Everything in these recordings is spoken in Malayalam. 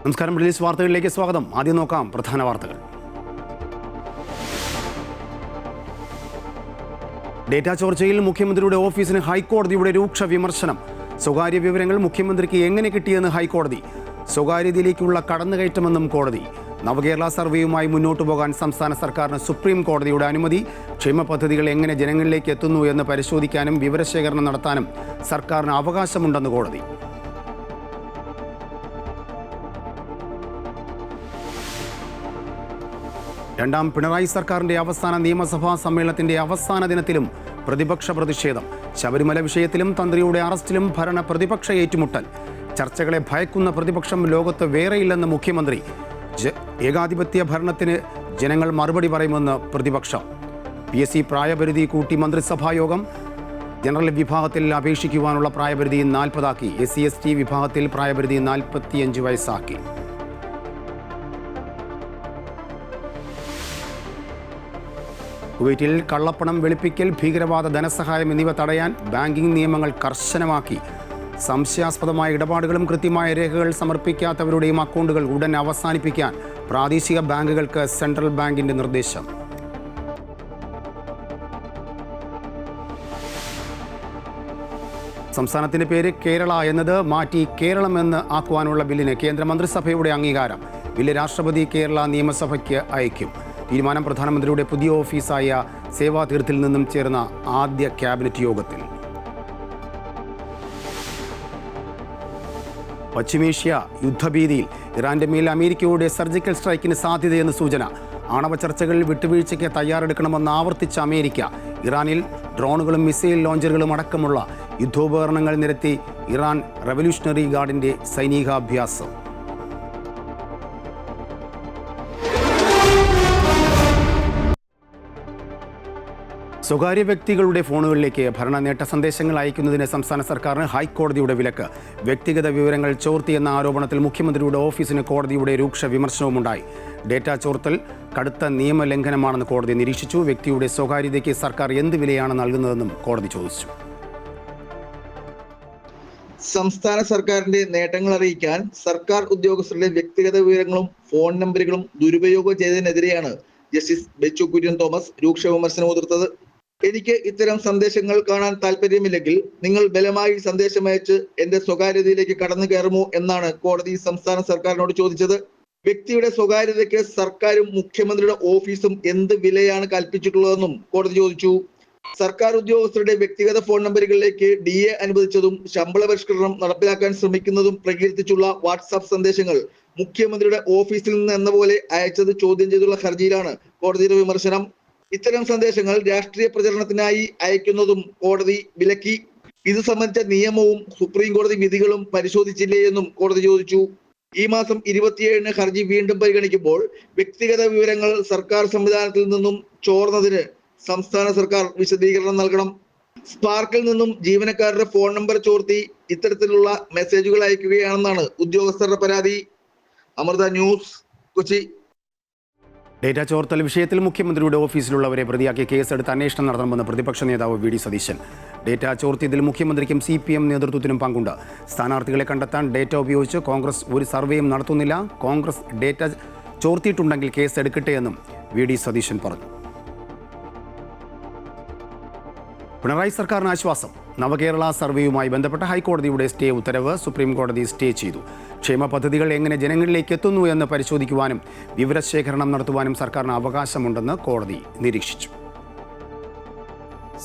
നമസ്കാരം. റിലീസ് വാർത്തകളിലേക്ക് സ്വാഗതം. ആദ്യം നോക്കാം പ്രധാന വാർത്തകൾ. ഡേറ്റാ ചോർച്ചയിൽ മുഖ്യമന്ത്രിയുടെ ഓഫീസിന് ഹൈക്കോടതിയുടെ രൂക്ഷ വിമർശനം. സ്വകാര്യ വിവരങ്ങൾ മുഖ്യമന്ത്രിക്ക് എങ്ങനെ കിട്ടിയെന്ന് ഹൈക്കോടതി. സ്വകാര്യതയിലേക്കുള്ള കടന്നുകയറ്റമെന്നും കോടതി. നവകേരള സർവേയുമായി മുന്നോട്ടു പോകാൻ സംസ്ഥാന സർക്കാരിന് സുപ്രീം കോടതിയുടെ അനുമതി. ക്ഷേമ പദ്ധതികൾ എങ്ങനെ ജനങ്ങളിലേക്ക് എത്തുന്നു എന്ന് പരിശോധിക്കാനും വിവരശേഖരണം നടത്താനും സർക്കാരിന് അവകാശമുണ്ടെന്ന് കോടതി. രണ്ടാം പിണറായി സർക്കാരിന്റെ അവസാന നിയമസഭാ സമ്മേളനത്തിന്റെ അവസാന ദിനത്തിലും പ്രതിപക്ഷ പ്രതിഷേധം. ശബരിമല വിഷയത്തിലും തന്ത്രിയുടെ അറസ്റ്റിലും ഭരണ പ്രതിപക്ഷ ഏറ്റുമുട്ടൽ. ചർച്ചകളെ ഭയക്കുന്ന പ്രതിപക്ഷം ലോകത്ത് വേറെയില്ലെന്ന് മുഖ്യമന്ത്രി. ഏകാധിപത്യ ഭരണത്തിന് ജനങ്ങൾ മറുപടി പറയുമെന്ന് പ്രതിപക്ഷം. PSC പ്രായപരിധി കൂട്ടി മന്ത്രിസഭായോഗം. ജനറൽ വിഭാഗത്തിൽ അപേക്ഷിക്കുവാനുള്ള പ്രായപരിധി 40 SC/ST വിഭാഗത്തിൽ പ്രായപരിധി 45 വയസ്സാക്കി. കുവൈറ്റിൽ കള്ളപ്പണം വെളുപ്പിക്കൽ, ഭീകരവാദ ധനസഹായം എന്നിവ തടയാൻ ബാങ്കിംഗ് നിയമങ്ങൾ കർശനമാക്കി. സംശയാസ്പദമായ ഇടപാടുകളും കൃത്യമായ രേഖകൾ സമർപ്പിക്കാത്തവരുടെയും അക്കൗണ്ടുകൾ ഉടൻ അവസാനിപ്പിക്കാൻ പ്രാദേശിക ബാങ്കുകൾക്ക് സെൻട്രൽ ബാങ്കിന്റെ നിർദ്ദേശം. സംസ്ഥാനത്തിന്റെ പേര് കേരള എന്നത് മാറ്റി കേരളം എന്ന് ആക്കുവാനുള്ള ബില്ലിന് കേന്ദ്രമന്ത്രിസഭയുടെ അംഗീകാരം. ബില്ല് രാഷ്ട്രപതി കേരള നിയമസഭയ്ക്ക് അയക്കും. തീരുമാനം പ്രധാനമന്ത്രിയുടെ പുതിയ ഓഫീസായ സേവാതീർത്ഥിൽ നിന്നും ചേർന്ന ആദ്യ ക്യാബിനറ്റ് യോഗത്തിൽ. പശ്ചിമേഷ്യ യുദ്ധഭീതിയിൽ. ഇറാന്റെ മേൽ അമേരിക്കയുടെ സർജിക്കൽ സ്ട്രൈക്കിന് സാധ്യതയെന്ന് സൂചന. ആണവ ചർച്ചകളിൽ വിട്ടുവീഴ്ചയ്ക്ക് തയ്യാറെടുക്കണമെന്ന് ആവർത്തിച്ച അമേരിക്ക. ഇറാനിൽ ഡ്രോണുകളും മിസൈൽ ലോഞ്ചറുകളും അടക്കമുള്ള യുദ്ധോപകരണങ്ങൾ നിരത്തി ഇറാൻ റവല്യൂഷണറി ഗാർഡിന്റെ സൈനികാഭ്യാസം. സ്വകാര്യ വ്യക്തികളുടെ ഫോണുകളിലേക്ക് ഭരണ നേട്ട സന്ദേശങ്ങൾ അയക്കുന്നതിന് സംസ്ഥാന സർക്കാരിന് ഹൈക്കോടതിയുടെ വിലക്ക്. വ്യക്തിഗത വിവരങ്ങൾ ചോർത്തിയെന്ന ആരോപണത്തിൽ മുഖ്യമന്ത്രിയുടെ ഓഫീസിന് കോടതിയുടെ രൂക്ഷ വിമർശനവുമുണ്ടായി. ഡേറ്റാ ചോർത്തൽ കടുത്ത നിയമലംഘനമാണെന്ന് കോടതി നിരീക്ഷിച്ചു. വ്യക്തിയുടെ സ്വകാര്യതയ്ക്ക് സർക്കാർ എന്ത് വിലയാണ് നൽകുന്നതെന്നും കോടതി ചോദിച്ചു. സംസ്ഥാന സർക്കാരിന്റെ നേട്ടങ്ങൾ അറിയിക്കാൻ സർക്കാർ ഉദ്യോഗസ്ഥരുടെ വ്യക്തിഗത വിവരങ്ങളും ഫോൺ നമ്പറുകളും ദുരുപയോഗം ചെയ്തതിനെതിരെയാണ് ജസ്റ്റിസ് ബെച്ചു കുര്യൻ തോമസ് രൂക്ഷ വിമർശനം ഉതിർത്തത്. എനിക്ക് ഇത്തരം സന്ദേശങ്ങൾ കാണാൻ താല്പര്യമില്ലെങ്കിൽ നിങ്ങൾ ബലമായി സന്ദേശമയച്ച് എന്റെ സ്വകാര്യതയിലേക്ക് കടന്നു കയറുമോ എന്നാണ് കോടതി സംസ്ഥാന സർക്കാരിനോട് ചോദിച്ചത്. വ്യക്തിയുടെ സ്വകാര്യതയ്ക്ക് സർക്കാരും മുഖ്യമന്ത്രിയുടെ ഓഫീസും എന്ത് വിലയാണ് കൽപ്പിച്ചിട്ടുള്ളതെന്നും കോടതി ചോദിച്ചു. സർക്കാർ ഉദ്യോഗസ്ഥരുടെ വ്യക്തിഗത ഫോൺ നമ്പറുകളിലേക്ക് DA അനുവദിച്ചതും ശമ്പള പരിഷ്കരണം നടപ്പിലാക്കാൻ ശ്രമിക്കുന്നതും പ്രകീർത്തിച്ചുള്ള വാട്സാപ്പ് സന്ദേശങ്ങൾ മുഖ്യമന്ത്രിയുടെ ഓഫീസിൽ നിന്ന് എന്ന പോലെ അയച്ചത് ചോദ്യം ചെയ്തുള്ള ഹർജിയിലാണ് കോടതിയുടെ വിമർശനം. ഇത്തരം സന്ദേശങ്ങൾ രാഷ്ട്രീയ പ്രചരണത്തിനായി അയക്കുന്നതും കോടതി വിലക്കി. ഇത് സംബന്ധിച്ച നിയമവും സുപ്രീം കോടതി വിധികളും പരിശോധിച്ചില്ലേ എന്നും കോടതി ചോദിച്ചു. ഈ മാസം 27-ന് ഹർജി വീണ്ടും പരിഗണിക്കുമ്പോൾ വ്യക്തിഗത വിവരങ്ങൾ സർക്കാർ സംവിധാനത്തിൽ നിന്നും ചോർന്നതിന് സംസ്ഥാന സർക്കാർ വിശദീകരണം നൽകണം. സ്പാർക്കിൽ നിന്നും ജീവനക്കാരുടെ ഫോൺ നമ്പർ ചോർത്തി ഇത്തരത്തിലുള്ള മെസ്സേജുകൾ അയക്കുകയാണെന്നാണ് ഉദ്യോഗസ്ഥരുടെ പരാതി. അമൃത ന്യൂസ്, കൊച്ചി. ഡേറ്റാ ചോർത്തൽ വിഷയത്തിൽ മുഖ്യമന്ത്രിയുടെ ഓഫീസിലുള്ളവരെ പ്രതിയാക്കി കേസെടുത്ത് അന്വേഷണം നടത്തണമെന്ന് പ്രതിപക്ഷ നേതാവ് VD സതീശൻ. ഡേറ്റ ചോർത്തിയതിൽ മുഖ്യമന്ത്രിക്കും CPM നേതൃത്വത്തിനും പങ്കുണ്ട്. സ്ഥാനാർത്ഥികളെ കണ്ടെത്താൻ ഡേറ്റ ഉപയോഗിച്ച് കോൺഗ്രസ് ഒരു സർവേയും നടത്തുന്നില്ല. കോൺഗ്രസ് ഡേറ്റ ചോർത്തിയിട്ടുണ്ടെങ്കിൽ കേസ് എടുക്കട്ടെയെന്നും VD സതീശൻ പറഞ്ഞു. പിണറായി സർക്കാരിന് ആശ്വാസം. നവകേരള സർവേയുമായി ബന്ധപ്പെട്ട ഹൈക്കോടതിയുടെ സ്റ്റേ ഉത്തരവ് സുപ്രീം കോടതി സ്റ്റേ ചെയ്തു. ക്ഷേമ പദ്ധതികൾ എങ്ങനെ ജനങ്ങളിലേക്ക് എത്തുന്നു എന്ന് പരിശോധിക്കുവാനും വിവരശേഖരണം നടത്തുവാനും സർക്കാരിന് അവകാശമുണ്ടെന്ന് കോടതി നിരീക്ഷിച്ചു.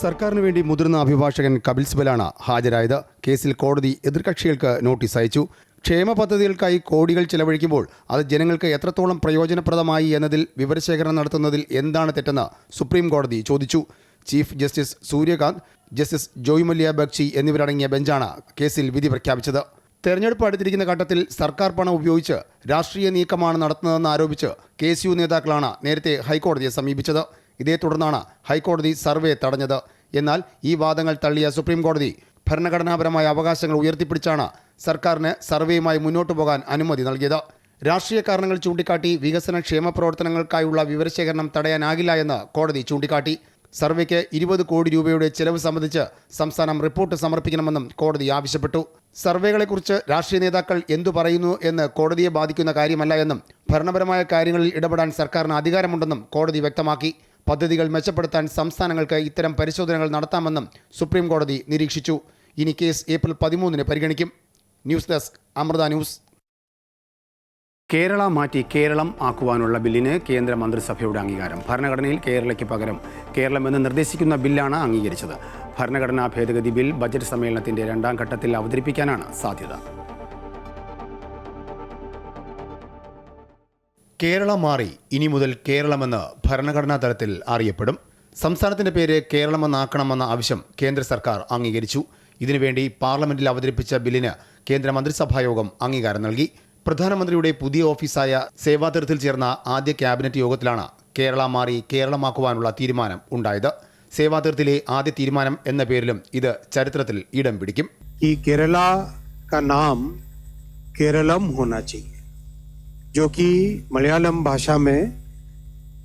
സർക്കാരിന് വേണ്ടി മുതിർന്ന അഭിഭാഷകൻ കപിൽ സിബലാണ് ഹാജരായത്. കേസിൽ കോടതി എതിർകക്ഷികൾക്ക് നോട്ടീസ് അയച്ചു. ക്ഷേമ പദ്ധതികൾക്കായി കോടികൾ ചെലവഴിക്കുമ്പോൾ അത് ജനങ്ങൾക്ക് എത്രത്തോളം പ്രയോജനപ്രദമായി എന്നതിൽ വിവരശേഖരണം നടത്തുന്നതിൽ എന്താണ് തെറ്റെന്ന് സുപ്രീം കോടതി ചോദിച്ചു. Chief justice Suryakant, justice Joymalya Bagchi എന്നിവരടങ്ങിയ ബെഞ്ചാണ് കേസിൽ വിധി പ്രഖ്യാപിച്ചത്. തെരഞ്ഞെടുപ്പ് അടുത്തിരിക്കുന്ന ഘട്ടത്തിൽ സർക്കാർ പണം ഉപയോഗിച്ച് രാഷ്ട്രീയ നീക്കമാണ് നടത്തുന്നതെന്ന് ആരോപിച്ച് KSU നേതാക്കളാണ് നേരത്തെ ഹൈക്കോടതിയെ സമീപിച്ചത്. ഇതേ തുടർന്നാണ് ഹൈക്കോടതി സർവേ തടഞ്ഞത്. എന്നാൽ ഈ വാദങ്ങൾ തള്ളിയ സുപ്രീം കോടതി ഭരണഘടനാപരമായ അവകാശങ്ങൾ ഉയർത്തിപ്പിടിച്ചാണ് സർക്കാരിന് സർവേയുമായി മുന്നോട്ടു പോകാൻ അനുമതി നൽകിയത്. രാഷ്ട്രീയ കാരണങ്ങൾ ചൂണ്ടിക്കാട്ടി വികസന ക്ഷേമ പ്രവർത്തനങ്ങൾക്കായുള്ള വിവരശേഖരണം തടയാനാകില്ല എന്ന് കോടതി ചൂണ്ടിക്കാട്ടി. സർവേക്ക് 20 കോടി രൂപയുടെ ചെലവ് സംബന്ധിച്ച് സംസ്ഥാനം റിപ്പോർട്ട് സമർപ്പിക്കണമെന്നും കോടതി ആവശ്യപ്പെട്ടു. സർവേകളെക്കുറിച്ച് രാഷ്ട്രീയ നേതാക്കൾ എന്തു പറയുന്നു എന്ന് കോടതിയെ ബാധിക്കുന്ന കാര്യമല്ല എന്നും ഭരണപരമായ കാര്യങ്ങളിൽ ഇടപെടാൻ സർക്കാരിന് അധികാരമുണ്ടെന്നും കോടതി വ്യക്തമാക്കി. പദ്ധതികൾ മെച്ചപ്പെടുത്താൻ സംസ്ഥാനങ്ങൾക്ക് ഇത്തരം പരിശോധനകൾ നടത്താമെന്നും സുപ്രീം കോടതി നിരീക്ഷിച്ചു. ഇനി കേസ് ഏപ്രിൽ 13 പരിഗണിക്കും. News desk Amrita news. Kerala മാറ്റി കേരളം ആക്കുവാനുള്ള ബില്ലിന് കേന്ദ്ര മന്ത്രിസഭയുടെ അംഗീകാരം. ഭരണഘടനയിൽ കേരളയ്ക്ക് പകരം കേരളം എന്ന് നിർദ്ദേശിക്കുന്ന ബില്ലാണ് അംഗീകരിച്ചത്. ഭരണഘടനാ ഭേദഗതി ബിൽ ബജറ്റ് സമ്മേളനത്തിന്റെ 2ാം ഘട്ടത്തിൽ അവതരിപ്പിക്കാനാണ് സാധ്യത. കേരളം മാറി ഇനി മുതൽ കേരളമെന്ന് ഭരണഘടനാ തലത്തിൽ അറിയപ്പെടും. സംസ്ഥാനത്തിന്റെ പേര് കേരളമെന്നാക്കണമെന്ന ആവശ്യം കേന്ദ്ര സർക്കാർ അംഗീകരിച്ചു. ഇതിനുവേണ്ടി പാർലമെന്റിൽ അവതരിപ്പിച്ച ബില്ലിന് കേന്ദ്ര മന്ത്രിസഭായോഗം അംഗീകാരം നൽകി. പ്രധാനമന്ത്രിയുടെ പുതിയ ഓഫീസായ സേവാതീർത്തിൽ ചേർന്ന ആദ്യ ക്യാബിനറ്റ് യോഗത്തിലാണ് കേരള മാറി കേരളമാക്കുവാനുള്ള തീരുമാനം ഉണ്ടായത്. സേവാതീർത്തിലെ ആദ്യ തീരുമാനം എന്ന പേരിലും ഇത് ചരിത്രത്തിൽ ഇടം പിടിക്കും. ഈ കേരള का नाम केरलम होना चाहिए, जो कि मलयालम भाषा में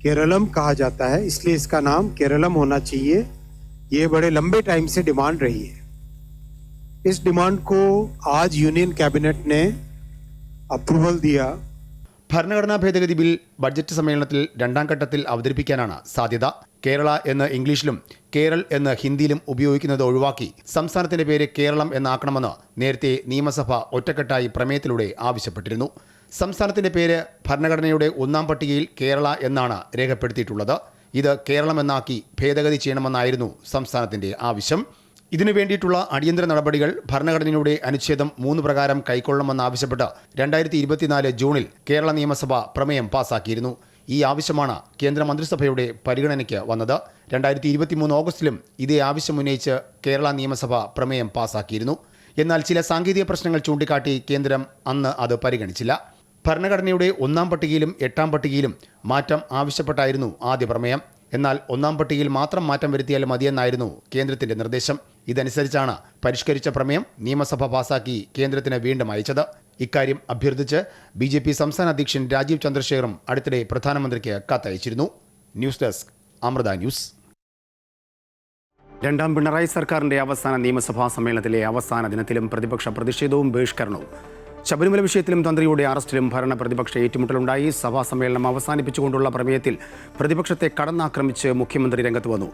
केरलम कहा जाता है, इसलिए इसका नाम केरलम होना चाहिए. ये बड़े लंबे टाइम से डिमांड रही है. इस डिमांड को आज यूनियन कैबिनेट ने अप्रूवल दिया. ഭരണഘടനാ ഭേദഗതി ബിൽ ബഡ്ജറ്റ് സമ്മേളനത്തിൽ 2ാം ഘട്ടത്തിൽ അവതരിപ്പിക്കാനാണ് സാധ്യത. കേരള എന്ന് ഇംഗ്ലീഷിലും കേരൾ എന്ന് ഹിന്ദിയിലും ഉപയോഗിക്കുന്നത് ഒഴിവാക്കി സംസ്ഥാനത്തിന്റെ പേര് കേരളം എന്നാക്കണമെന്ന് നേരത്തെ നിയമസഭ ഒറ്റക്കെട്ടായി പ്രമേയത്തിലൂടെ ആവശ്യപ്പെട്ടിരുന്നു. സംസ്ഥാനത്തിന്റെ പേര് ഭരണഘടനയുടെ 1ാം പട്ടികയിൽ കേരള എന്നാണ് രേഖപ്പെടുത്തിയിട്ടുള്ളത്. ഇത് കേരളം എന്നാക്കി ഭേദഗതി ചെയ്യണമെന്നായിരുന്നു സംസ്ഥാനത്തിന്റെ ആവശ്യം. ഇതിനു വേണ്ടിയിട്ടുള്ള അടിയന്തര നടപടികൾ ഭരണഘടനയുടെ അനുച്ഛേദം 3 പ്രകാരം കൈക്കൊള്ളണമെന്നാവശ്യപ്പെട്ട് 2024 ജൂണിൽ കേരള നിയമസഭ പ്രമേയം പാസാക്കിയിരുന്നു. ഈ ആവശ്യമാണ് കേന്ദ്ര മന്ത്രിസഭയുടെ പരിഗണനയ്ക്ക് വന്നത്. 2023 ഓഗസ്റ്റിലും ഇതേ ആവശ്യം ഉന്നയിച്ച് കേരള നിയമസഭ പ്രമേയം പാസാക്കിയിരുന്നു. എന്നാൽ ചില സാങ്കേതിക പ്രശ്നങ്ങൾ ചൂണ്ടിക്കാട്ടി കേന്ദ്രം അന്ന് അത് പരിഗണിച്ചില്ല. ഭരണഘടനയുടെ 1ാം പട്ടികയിലും 8ാം പട്ടികയിലും മാറ്റം ആവശ്യപ്പെട്ടായിരുന്നു ആദ്യ പ്രമേയം. എന്നാൽ 1ാം പട്ടികയിൽ മാത്രം മാറ്റം വരുത്തിയാൽ മതിയെന്നായിരുന്നു കേന്ദ്രത്തിന്റെ നിർദ്ദേശം. ഇതനുസരിച്ചാണ് പരിഷ്കരിച്ച പ്രമേയം നിയമസഭ പാസാക്കി കേന്ദ്രത്തിന് വീണ്ടും അയച്ചത്. ഇക്കാര്യം അഭ്യർത്ഥിച്ച് BJP സംസ്ഥാന അധ്യക്ഷൻ രാജീവ് ചന്ദ്രശേഖറും അടുത്തിടെ പ്രധാനമന്ത്രിക്ക് കത്തയച്ചിരുന്നു. News desk Amrita news. 2ാം പിണറായി സർക്കാരിന്റെ അവസാന നിയമസഭാ സമ്മേളനത്തിലെ അവസാന ദിനത്തിലും പ്രതിപക്ഷ പ്രതിഷേധവും ബഹിഷ്കരണവും. ശബരിമല വിഷയത്തിലും തന്ത്രിയുടെ അറസ്റ്റിലും ഭരണ പ്രതിപക്ഷ ഏറ്റുമുട്ടലുണ്ടായി. സഭാ സമ്മേളനം അവസാനിപ്പിച്ചുകൊണ്ടുള്ള പ്രമേയത്തിൽ പ്രതിപക്ഷത്തെ കടന്നാക്രമിച്ച് മുഖ്യമന്ത്രി രംഗത്ത് വന്നു.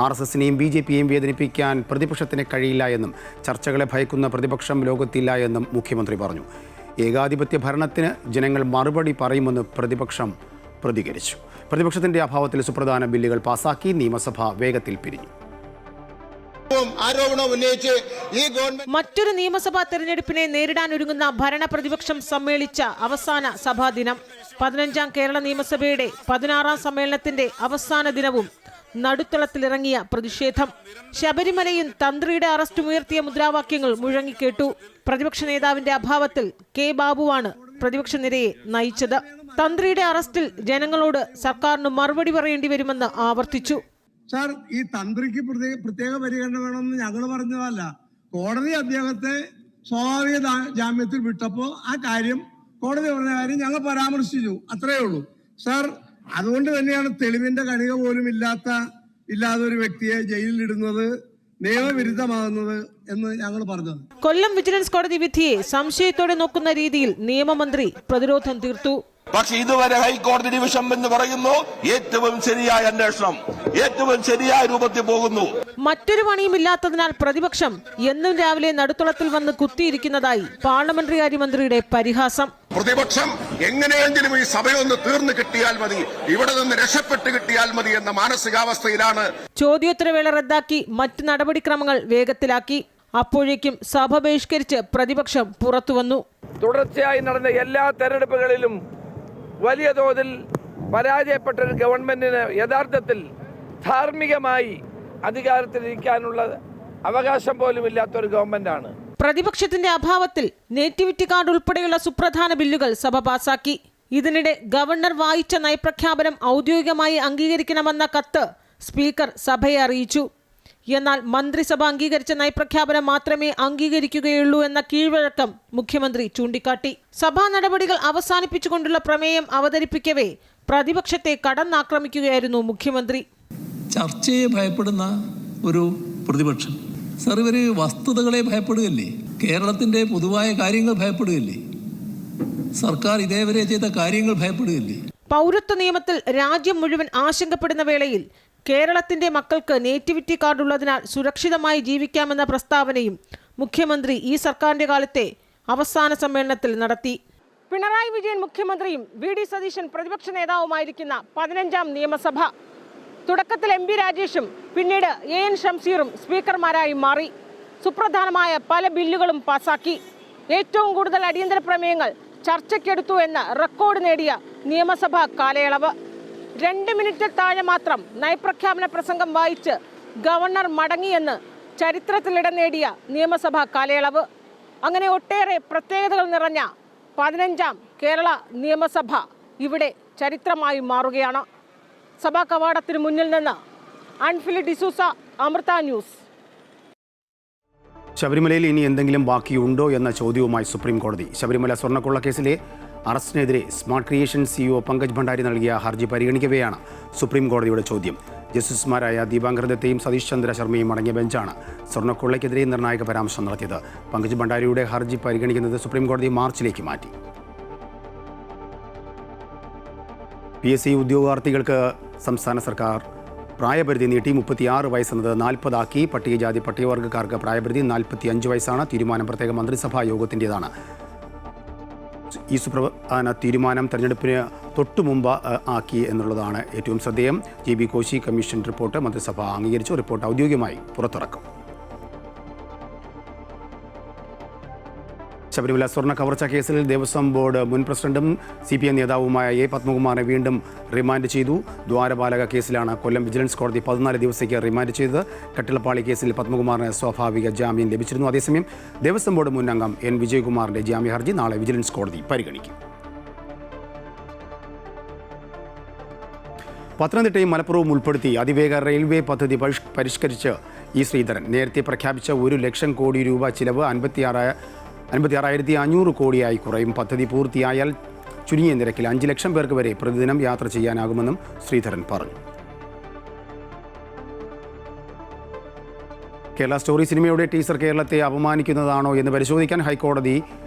RSSനെയും BJPയെയും വേദനിപ്പിക്കാൻ പ്രതിപക്ഷത്തിന് കഴിയില്ല എന്നും ചർച്ചകളെ ഭയക്കുന്ന പ്രതിപക്ഷം ലോകത്തില്ല എന്നും മുഖ്യമന്ത്രി പറഞ്ഞു. ഏകാധിപത്യ ഭരണത്തിന് ജനങ്ങൾ മറുപടി പറയുമെന്ന് പ്രതിപക്ഷം പ്രതികരിച്ചു. പ്രതിപക്ഷത്തിന്റെ അഭാവത്തിൽ സുപ്രധാന ബില്ലുകൾ പാസാക്കി നിയമസഭ വേഗത്തിൽ പിരിഞ്ഞു. മറ്റൊരു നിയമസഭാ തെരഞ്ഞെടുപ്പിനെ നേരിടാനൊരുങ്ങുന്ന ഭരണ പ്രതിപക്ഷം സമ്മേളിച്ച അവസാന സഭാ ദിനം. 15ാം കേരള നിയമസഭയുടെ 16ാം സമ്മേളനത്തിന്റെ അവസാന ദിനവും നടുത്തളത്തിലിറങ്ങിയ പ്രതിഷേധം. ശബരിമലയും തന്ത്രിയുടെ അറസ്റ്റും ഉയർത്തിയ മുദ്രാവാക്യങ്ങൾ മുഴങ്ങിക്കേട്ടു. പ്രതിപക്ഷ നേതാവിന്റെ അഭാവത്തിൽ K. ബാബുവാണ് പ്രതിപക്ഷ നിരയെ നയിച്ചത്. തന്ത്രിയുടെ അറസ്റ്റിൽ ജനങ്ങളോട് സർക്കാരിന് മറുപടി പറയേണ്ടി വരുമെന്ന് ആവർത്തിച്ചു. സാർ, ഈ തന്ത്രിക്ക് പ്രത്യേക പരിഗണന വേണമെന്ന് ഞങ്ങൾ പറഞ്ഞതല്ല. കോടതി അദ്ദേഹത്തെ സ്വാഭാവിക ജാമ്യത്തിൽ വിട്ടപ്പോ ആ കാര്യം കോടതി പറഞ്ഞ കാര്യം ഞങ്ങൾ പരാമർശിച്ചു, അത്രയേ ഉള്ളൂ സാർ. അതുകൊണ്ട് തന്നെയാണ് തെളിവിന്റെ കണിക പോലും ഇല്ലാത്ത ഒരു വ്യക്തിയെ ജയിലിലിടുന്നത് നിയമവിരുദ്ധമാകുന്നത് എന്ന് ഞങ്ങൾ പറഞ്ഞത്. കൊല്ലം വിജിലൻസ് കോടതി വിധിയെ സംശയത്തോടെ നോക്കുന്ന രീതിയിൽ നിയമമന്ത്രി പ്രതിരോധം തീർത്തു. പക്ഷെ ഇതുവരെ ഹൈക്കോടതി ഡിവിഷൻ എന്ന് പറയുന്നു ഏറ്റവും ശരിയായ അന്വേഷണം ഏറ്റവും ശരിയായ രൂപത്തിൽ പോകുന്നു. മറ്റൊരു പണിയുമില്ലാത്തതിനാൽ പ്രതിപക്ഷം എന്നും രാവിലെ നടുത്തളത്തിൽ വന്ന് കുത്തിയിരിക്കുന്നതായി പാർലമെന്ററി കാര്യമന്ത്രിയുടെ പരിഹാസം. പ്രതിപക്ഷം എങ്ങനെയെങ്കിലും ഈ സഭയൊന്ന് തീർന്നു കിട്ടിയാൽ മതി, ഇവിടെ നിന്ന് രക്ഷപ്പെട്ട് കിട്ടിയാൽ മതി എന്ന മാനസികാവസ്ഥയിലാണ്. ചോദ്യോത്തരവേള റദ്ദാക്കി മറ്റ് നടപടിക്രമങ്ങൾ വേഗത്തിലാക്കി. അപ്പോഴേക്കും സഭ ബഹിഷ്കരിച്ച് പ്രതിപക്ഷം പുറത്തുവന്നു. തുടർച്ചയായി നടന്ന എല്ലാ തെരഞ്ഞെടുപ്പുകളിലും വലിയ തോതിൽ പരാജയപ്പെട്ട ഒരു ഗവൺമെന്റിന് യഥാർത്ഥത്തിൽ ധാർമ്മികമായി അധികാരത്തിലിരിക്കാനുള്ള അവകാശം പോലും ഇല്ലാത്ത ഒരു ഗവൺമെന്റാണ്. പ്രതിപക്ഷത്തിന്റെ അഭാവത്തിൽ നേറ്റിവിറ്റി കാർഡ് ഉൾപ്പെടെയുള്ള സുപ്രധാന ബില്ലുകൾ സഭ പാസാക്കി. ഇതിനിടെ ഗവർണർ വായിച്ച നയപ്രഖ്യാപനം ഔദ്യോഗികമായി അംഗീകരിക്കണമെന്ന കത്ത് സ്പീക്കർ സഭയെ അറിയിച്ചു. എന്നാൽ മന്ത്രിസഭ അംഗീകരിച്ച നയപ്രഖ്യാപനം മാത്രമേ അംഗീകരിക്കുകയുള്ളൂ എന്ന കീഴ്വഴക്കം മുഖ്യമന്ത്രി ചൂണ്ടിക്കാട്ടി. സഭാ നടപടികൾ അവസാനിപ്പിച്ചുകൊണ്ടുള്ള പ്രമേയം അവതരിപ്പിക്കവേ പ്രതിപക്ഷത്തെ കടന്നാക്രമിക്കുകയായിരുന്നു മുഖ്യമന്ത്രി. ചർച്ചയെ ഭയപ്പെടുന്ന ഒരു പ്രതിപക്ഷം. സർ, ഇവർ വസ്തുതകളെ ഭയപ്പെടുകയല്ലേ? കേരളത്തിൻ്റെ പൊതുവായ കാര്യങ്ങൾ ഭയപ്പെടുകയല്ലേ? സർക്കാർ ഇതേവരെ ചെയ്ത കാര്യങ്ങൾ ഭയപ്പെടുകയല്ലേ? പൗരത്വ നിയമത്തിൽ രാജ്യം മുഴുവൻ ആശങ്കപ്പെടുന്ന വേളയിൽ കേരളത്തിന്റെ മക്കൾക്ക് നേറ്റിവിറ്റി കാർഡ് ഉള്ളതിനാൽ സുരക്ഷിതമായി ജീവിക്കാമെന്ന പ്രസ്താവനയും മുഖ്യമന്ത്രി ഈ സർക്കാരിന്റെ കാലത്തെ അവസാന സമ്മേളനത്തിൽ നടത്തി. പിണറായി വിജയൻ മുഖ്യമന്ത്രിയും വി.ഡി. സതീശൻ പ്രതിപക്ഷ നേതാവുമായിരിക്കുന്ന 15ാം നിയമസഭ തുടക്കത്തിൽ എം.പി. രാജേഷും പിന്നീട് എ.എൻ. ഷംസീറും സ്പീക്കർമാരായി മാറി. സുപ്രധാനമായ പല ബില്ലുകളും പാസാക്കി. ഏറ്റവും കൂടുതൽ അടിയന്തര പ്രമേയങ്ങൾ ചർച്ചയ്ക്കെടുത്തു എന്ന റെക്കോർഡ് നേടിയ നിയമസഭാ കാലയളവ്. 2 മിനിറ്റിൽ താഴെ മാത്രം നയപ്രഖ്യാപന പ്രസംഗം വായിച്ച് ഗവർണർ മടങ്ങിയെന്ന് ചരിത്രത്തിലിടം നേടിയ നിയമസഭാ കാലയളവ്. അങ്ങനെ ഒട്ടേറെ പ്രത്യേകതകൾ നിറഞ്ഞ 15ാം കേരള നിയമസഭ ഇവിടെ ചരിത്രമായി മാറുകയാണ്. സഭാ കവാടത്തിന് മുന്നിൽ നിന്ന് അൻഫിലി ഡിസൂസ, അമൃത ന്യൂസ്. ശബരിമലയിൽ ഇനി എന്തെങ്കിലും ബാക്കിയുണ്ടോ എന്ന ചോദ്യവുമായി സുപ്രീം കോടതി. ശബരിമല സ്വർണ്ണക്കൊള്ള കേസിലെ അറസ്റ്റിനെതിരെ smart creation CEO Pankaj Bhandari നൽകിയ ഹർജി പരിഗണിക്കവെയാണ് സുപ്രീം കോടതിയുടെ ചോദ്യം. ജസ്റ്റിസുമാരായ ദീപാങ്കർ ദത്തയും സതീഷ് ചന്ദ്ര ശർമ്മയും അടങ്ങിയ ബെഞ്ചാണ് സ്വർണ്ണക്കൊള്ളയ്ക്കെതിരെ നിർണായക പരാമർശം നടത്തിയത്. പങ്കജ് ഭണ്ഡാരിയുടെ ഹർജി പരിഗണിക്കുന്നത് സുപ്രീം കോടതി മാർച്ചിലേക്ക് മാറ്റി. PSC ഉദ്യോഗാർത്ഥികൾക്ക് സംസ്ഥാന സർക്കാർ പ്രായപരിധി നീട്ടി 36 വയസ്സെന്നത് 40 ആക്കി. പട്ടികജാതി പട്ടികവർഗ്ഗക്കാർക്ക് പ്രായപരിധി 45 വയസ്സാണ്. തീരുമാനം പ്രത്യേക മന്ത്രിസഭാ യോഗത്തിൻ്റെതാണ്. ഈ സുപ്രധാന തീരുമാനം തെരഞ്ഞെടുപ്പിന് തൊട്ടു മുമ്പ് ആക്കി എന്നുള്ളതാണ് ഏറ്റവും ശ്രദ്ധേയം. JB കോശി കമ്മീഷൻ റിപ്പോർട്ട് മന്ത്രിസഭ അംഗീകരിച്ചു. റിപ്പോർട്ട് ഔദ്യോഗികമായി പുറത്തിറക്കും. ശബരിമല സ്വർണ്ണ കവർച്ച കേസിൽ ദേവസ്വം ബോർഡ് മുൻ പ്രസിഡന്റും CPM നേതാവുമായ A. പത്മകുമാറിനെ വീണ്ടും റിമാൻഡ് ചെയ്തു. ദ്വാരപാലക കേസിലാണ് കൊല്ലം വിജിലൻസ് കോടതി 14 ദിവസത്തേക്ക് റിമാൻഡ് ചെയ്തത്. കട്ടിളപ്പാളി കേസിൽ പത്മകുമാറിന് സ്വാഭാവിക ജാമ്യം ലഭിച്ചിരുന്നു. അതേസമയം ദേവസ്വം ബോർഡ് മുൻ അംഗം N. വിജയകുമാറിന്റെ ജാമ്യ ഹർജി നാളെ വിജിലൻസ് കോടതി പരിഗണിക്കും. പത്തനംതിട്ടയും മലപ്പുറവും ഉൾപ്പെടുത്തി അതിവേഗ റെയിൽവേ പദ്ധതി പരിഷ്കരിച്ച് E. ശ്രീധരൻ. നേരത്തെ പ്രഖ്യാപിച്ച 1 ലക്ഷം കോടി രൂപ ചിലവ് 56,500 കോടിയായി കുറയും. പദ്ധതി പൂർത്തിയായാൽ ചുരുങ്ങിയ നിരക്കിൽ 5 ലക്ഷം പേർക്ക് വരെ പ്രതിദിനം യാത്ര ചെയ്യാനാകുമെന്നും ശ്രീധരൻ പറഞ്ഞു. കേരള സ്റ്റോറി സിനിമയുടെ ടീസർ കേരളത്തെ അപമാനിക്കുന്നതാണോ എന്ന് പരിശോധിക്കാൻ ഹൈക്കോടതി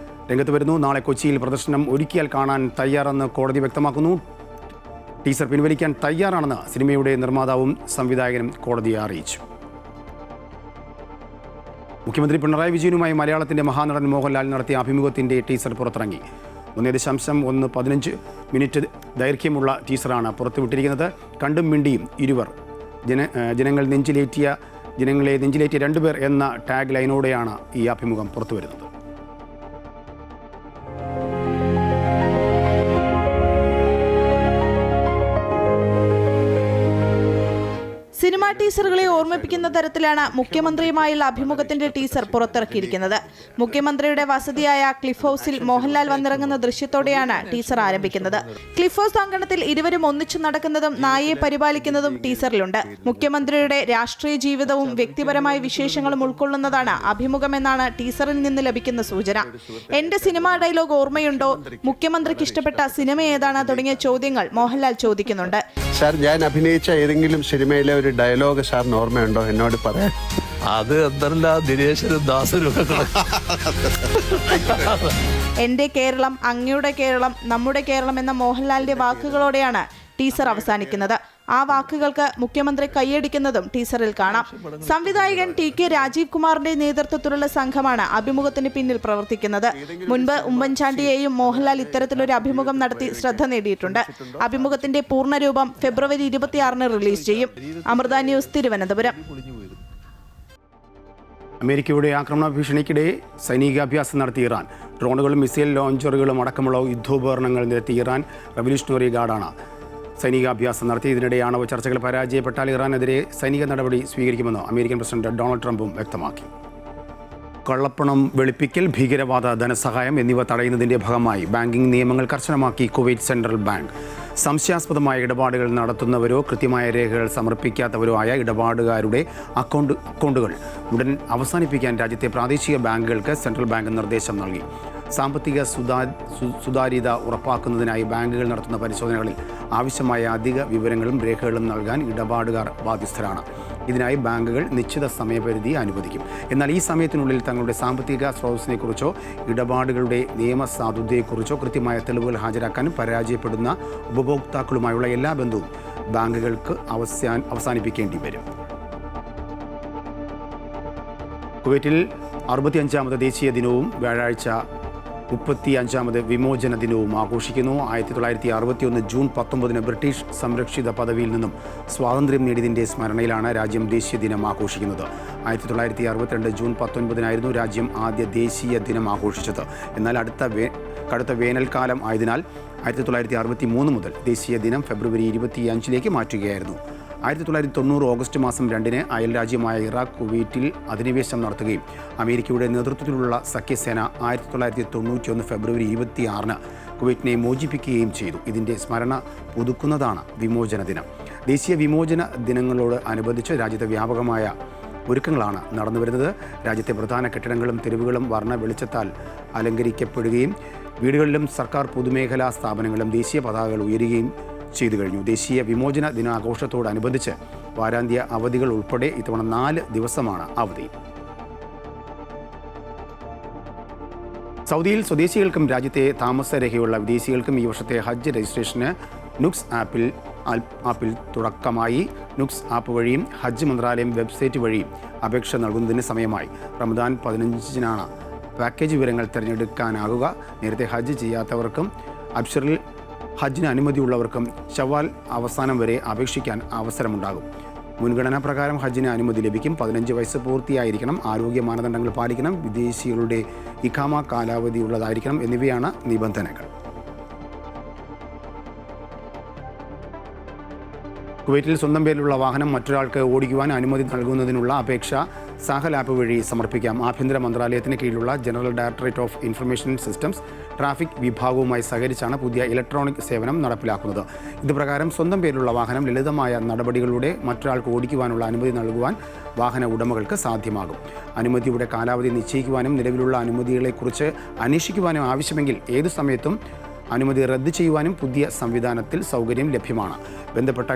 രംഗത്ത് വരുന്നു. നാളെ കൊച്ചിയിൽ പ്രദർശനം ഒരുക്കിയാൽ കാണാൻ തയ്യാറെന്ന് കോടതി വ്യക്തമാക്കുന്നു. ടീസർ പിൻവലിക്കാൻ തയ്യാറാണെന്ന് സിനിമയുടെ നിർമ്മാതാവും സംവിധായകനും കോടതിയെ അറിയിച്ചു. മുഖ്യമന്ത്രി പിണറായി വിജയനുമായി മലയാളത്തിൻ്റെ മഹാനടൻ മോഹൻലാൽ നടത്തിയ അഭിമുഖത്തിൻ്റെ ടീസർ പുറത്തിറങ്ങി. 1.15 മിനിറ്റ് ദൈർഘ്യമുള്ള ടീസറാണ് പുറത്തുവിട്ടിരിക്കുന്നത്. കണ്ടും മിണ്ടിയും ഇരുവർ ജനങ്ങളെ നെഞ്ചിലേറ്റിയ 2 പേർ എന്ന ടാഗ് ലൈനോടെയാണ് ഈ അഭിമുഖം പുറത്തുവരുന്നത്. സിനിമാ ടീസറുകളെ ഓർമ്മിപ്പിക്കുന്ന തരത്തിലാണ് മുഖ്യമന്ത്രിയുമായുള്ള അഭിമുഖത്തിന്റെ ടീസർ പുറത്തിറക്കിയിരിക്കുന്നത്. മുഖ്യമന്ത്രിയുടെ വസതിയായ ക്ലിഫ് ഹൗസിൽ മോഹൻലാൽ വന്നിറങ്ങുന്ന ദൃശ്യത്തോടെയാണ് ടീസർ ആരംഭിക്കുന്നത്. ക്ലിഫ് ഹൗസ് അങ്കണത്തിൽ ഇരുവരും ഒന്നിച്ചു നടക്കുന്നതും നായയെ പരിപാലിക്കുന്നതും ടീസറിലുണ്ട്. മുഖ്യമന്ത്രിയുടെ രാഷ്ട്രീയ ജീവിതവും വ്യക്തിപരമായ വിശേഷങ്ങളും ഉൾക്കൊള്ളുന്നതാണ് അഭിമുഖമെന്നാണ് ടീസറിൽ നിന്ന് ലഭിക്കുന്ന സൂചന. എന്റെ സിനിമാ ഡയലോഗ് ഓർമ്മയുണ്ടോ, മുഖ്യമന്ത്രിക്ക് ഇഷ്ടപ്പെട്ട സിനിമ ഏതാണ് തുടങ്ങിയ ചോദ്യങ്ങൾ മോഹൻലാൽ ചോദിക്കുന്നുണ്ട്. സാർ, ഞാൻ അഭിനയിച്ച ഏതെങ്കിലും സിനിമയിലെ ഒരു ഡയലോഗ് സാറിന് ഓർമ്മയുണ്ടോ? എന്നോട് പറയാൻ. അത് എന്തല്ല ദിനേശനും ദാസനും. എന്റെ കേരളം, അങ്ങയുടെ കേരളം, നമ്മുടെ കേരളം എന്ന മോഹൻലാലിന്റെ വാക്കുകളോടെയാണ് ടീസർ അവസാനിക്കുന്നത്. ആ വാക്കുകൾക്ക് മുഖ്യമന്ത്രി കൈയടിക്കുന്നതും ടീസറിൽ കാണാം. സംവിധായകൻ TK രാജീവ് കുമാറിന്റെ നേതൃത്വത്തിലുള്ള സംഘമാണ് അഭിമുഖത്തിന് പിന്നിൽ പ്രവർത്തിക്കുന്നത്. മുൻപ് ഉമ്മൻചാണ്ടിയെയും മോഹൻലാൽ ഇത്തരത്തിലൊരു അഭിമുഖം നടത്തി ശ്രദ്ധ നേടിയിട്ടുണ്ട്. അഭിമുഖത്തിന്റെ പൂർണ്ണരൂപം ഫെബ്രുവരി 26 റിലീസ് ചെയ്യും. അമൃത ന്യൂസ്, തിരുവനന്തപുരം. അമേരിക്കയുടെ ആക്രമണ ഭീഷണിക്കിടെ സൈനികാഭ്യാസം നടത്തിയ ഇറാൻ. ഡ്രോണുകളും മിസൈൽ ലോഞ്ചറുകളും അടക്കമുള്ള യുദ്ധോപകരണങ്ങൾ നിരത്തി ഇറാൻ റവല്യൂഷണറി ഗാർഡാണ് സൈനികാഭ്യാസം നടത്തി. ഇതിനിടെ ആണവ ചർച്ചകൾ പരാജയപ്പെട്ടാൽ ഇറാനെതിരെ സൈനിക നടപടി സ്വീകരിക്കുമെന്ന് അമേരിക്കൻ പ്രസിഡന്റ് ഡൊണാൾഡ് ട്രംപും വ്യക്തമാക്കി. കള്ളപ്പണം വെളുപ്പിക്കൽ, ഭീകരവാദ ധനസഹായം എന്നിവ തടയുന്നതിന്റെ ഭാഗമായി ബാങ്കിംഗ് നിയമങ്ങൾ കർശനമാക്കി കുവൈറ്റ് സെൻട്രൽ ബാങ്ക്. സംശയാസ്പദമായ ഇടപാടുകൾ നടത്തുന്നവരോ കൃത്യമായ രേഖകൾ സമർപ്പിക്കാത്തവരോ ആയ ഇടപാടുകാരുടെ അക്കൗണ്ടുകൾ ഉടൻ അവസാനിപ്പിക്കാൻ രാജ്യത്തെ പ്രാദേശിക ബാങ്കുകൾക്ക് സെൻട്രൽ ബാങ്ക് നിർദ്ദേശം നൽകി. സാമ്പത്തിക സുതാര്യത ഉറപ്പാക്കുന്നതിനായി ബാങ്കുകൾ നടത്തുന്ന പരിശോധനകളിൽ ആവശ്യമായ അധിക വിവരങ്ങളും രേഖകളും നൽകാൻ ഇടപാടുകാർ ബാധ്യസ്ഥരാണ്. ഇതിനായി ബാങ്കുകൾ നിശ്ചിത സമയപരിധി അനുവദിക്കും. എന്നാൽ ഈ സമയത്തിനുള്ളിൽ തങ്ങളുടെ സാമ്പത്തിക സ്രോതസ്സിനെക്കുറിച്ചോ ഇടപാടുകളുടെ നിയമസാധുതയെക്കുറിച്ചോ കൃത്യമായ തെളിവുകൾ ഹാജരാക്കാൻ പരാജയപ്പെടുന്ന ഉപഭോക്താക്കളുമായുള്ള എല്ലാ ബന്ധവും ബാങ്കുകൾക്ക് അവസാനിപ്പിക്കേണ്ടി വരും. കുവൈറ്റിൽ 65ാമത് ദേശീയ ദിനവും വ്യാഴാഴ്ച 35ാമത് വിമോചന ദിനവും ആഘോഷിക്കുന്നു. 1961 ജൂൺ 19 ബ്രിട്ടീഷ് സംരക്ഷിത പദവിയിൽ നിന്നും സ്വാതന്ത്ര്യം നേടിയതിൻ്റെ സ്മരണയിലാണ് രാജ്യം ദേശീയ ദിനം ആഘോഷിക്കുന്നത്. 1962 ജൂൺ 19 രാജ്യം ആദ്യ ദേശീയ ദിനം ആഘോഷിച്ചത്. എന്നാൽ കടുത്ത വേനൽക്കാലം ആയതിനാൽ 1963 മുതൽ ദേശീയ ദിനം ഫെബ്രുവരി 25 മാറ്റുകയായിരുന്നു. 1990 ഓഗസ്റ്റ് മാസം 2 അയൽരാജ്യമായ ഇറാഖ് കുവൈറ്റിൽ അധിനിവേശം നടത്തുകയും അമേരിക്കയുടെ നേതൃത്വത്തിലുള്ള സഖ്യസേന 1991 ഫെബ്രുവരി 26 കുവൈറ്റിനെ മോചിപ്പിക്കുകയും ചെയ്തു. ഇതിൻ്റെ സ്മരണ പുതുക്കുന്നതാണ് വിമോചന ദിനം. ദേശീയ വിമോചന ദിനങ്ങളോട് അനുബന്ധിച്ച് രാജ്യത്തെ വ്യാപകമായ ഒരുക്കങ്ങളാണ് നടന്നുവരുന്നത്. രാജ്യത്തെ പ്രധാന കെട്ടിടങ്ങളും തെരുവുകളും വർണ്ണ വെളിച്ചത്താൽ അലങ്കരിക്കപ്പെടുകയും വീടുകളിലും സർക്കാർ പൊതുമേഖലാ സ്ഥാപനങ്ങളും ദേശീയ പതാകകൾ ഉയരുകയും ചെയ്തു കഴിഞ്ഞു. ദേശീയ വിമോചന ദിനാഘോഷത്തോടനുബന്ധിച്ച് വാരാന്ത്യ അവധികൾ ഉൾപ്പെടെ ഇത്തവണ 4 ദിവസമാണ് അവധി. സൗദിയിൽ സ്വദേശികൾക്കും രാജ്യത്തെ താമസരേഖയുള്ള വിദേശികൾക്കും ഈ വർഷത്തെ ഹജ്ജ് രജിസ്ട്രേഷന് നുക്സ് ആപ്പിൽ തുടക്കമായി. നുക്സ് ആപ്പ് വഴിയും ഹജ്ജ് മന്ത്രാലയം വെബ്സൈറ്റ് വഴിയും അപേക്ഷ നൽകുന്നതിന് സമയമായി. റമദാൻ 15 പാക്കേജ് വിവരങ്ങൾ തിരഞ്ഞെടുക്കാനാകുക. നേരത്തെ ഹജ്ജ് ചെയ്യാത്തവർക്കും അബ്ഷറിൽ ഹജ്ജിന് അനുമതിയുള്ളവർക്കും ശവ്വാൽ അവസാനം വരെ അപേക്ഷിക്കാൻ അവസരമുണ്ടാകും. മുൻഗണനാ പ്രകാരം ഹജ്ജിന് അനുമതി ലഭിക്കും. 15 വയസ്സ് പൂർത്തിയായിരിക്കണം, ആരോഗ്യ മാനദണ്ഡങ്ങൾ പാലിക്കണം, വിദേശികളുടെ ഇഖാമ കാലാവധി ഉള്ളതായിരിക്കണം എന്നിവയാണ് നിബന്ധനകൾ. കുവൈറ്റിൽ സ്വന്തം പേരിലുള്ള വാഹനം മറ്റൊരാൾക്ക് ഓടിക്കുവാൻ അനുമതി നൽകുന്നതിനുള്ള അപേക്ഷ സാഹൽ ആപ്പ് വഴി സമർപ്പിക്കാം. ആഭ്യന്തര മന്ത്രാലയത്തിന് കീഴിലുള്ള general directorate of information systems traffic വിഭാഗവുമായി സഹകരിച്ചാണ് പുതിയ ഇലക്ട്രോണിക് സേവനം നടപ്പിലാക്കുന്നത്. ഇതുപ്രകാരം സ്വന്തം പേരിലുള്ള വാഹനം ലളിതമായ നടപടികളിലൂടെ മറ്റൊരാൾക്ക് ഓടിക്കുവാനുള്ള അനുമതി നൽകുവാൻ വാഹന ഉടമകൾക്ക് സാധ്യമാകും. അനുമതിയുടെ കാലാവധി നിശ്ചയിക്കുവാനും നിലവിലുള്ള അനുമതികളെക്കുറിച്ച് അന്വേഷിക്കുവാനും ആവശ്യമെങ്കിൽ ഏതു സമയത്തും അനുമതി റദ്ദ് ചെയ്യുവാനും പുതിയ സംവിധാനത്തിൽ സൗകര്യം ലഭ്യമാണ്. ബന്ധപ്പെട്ട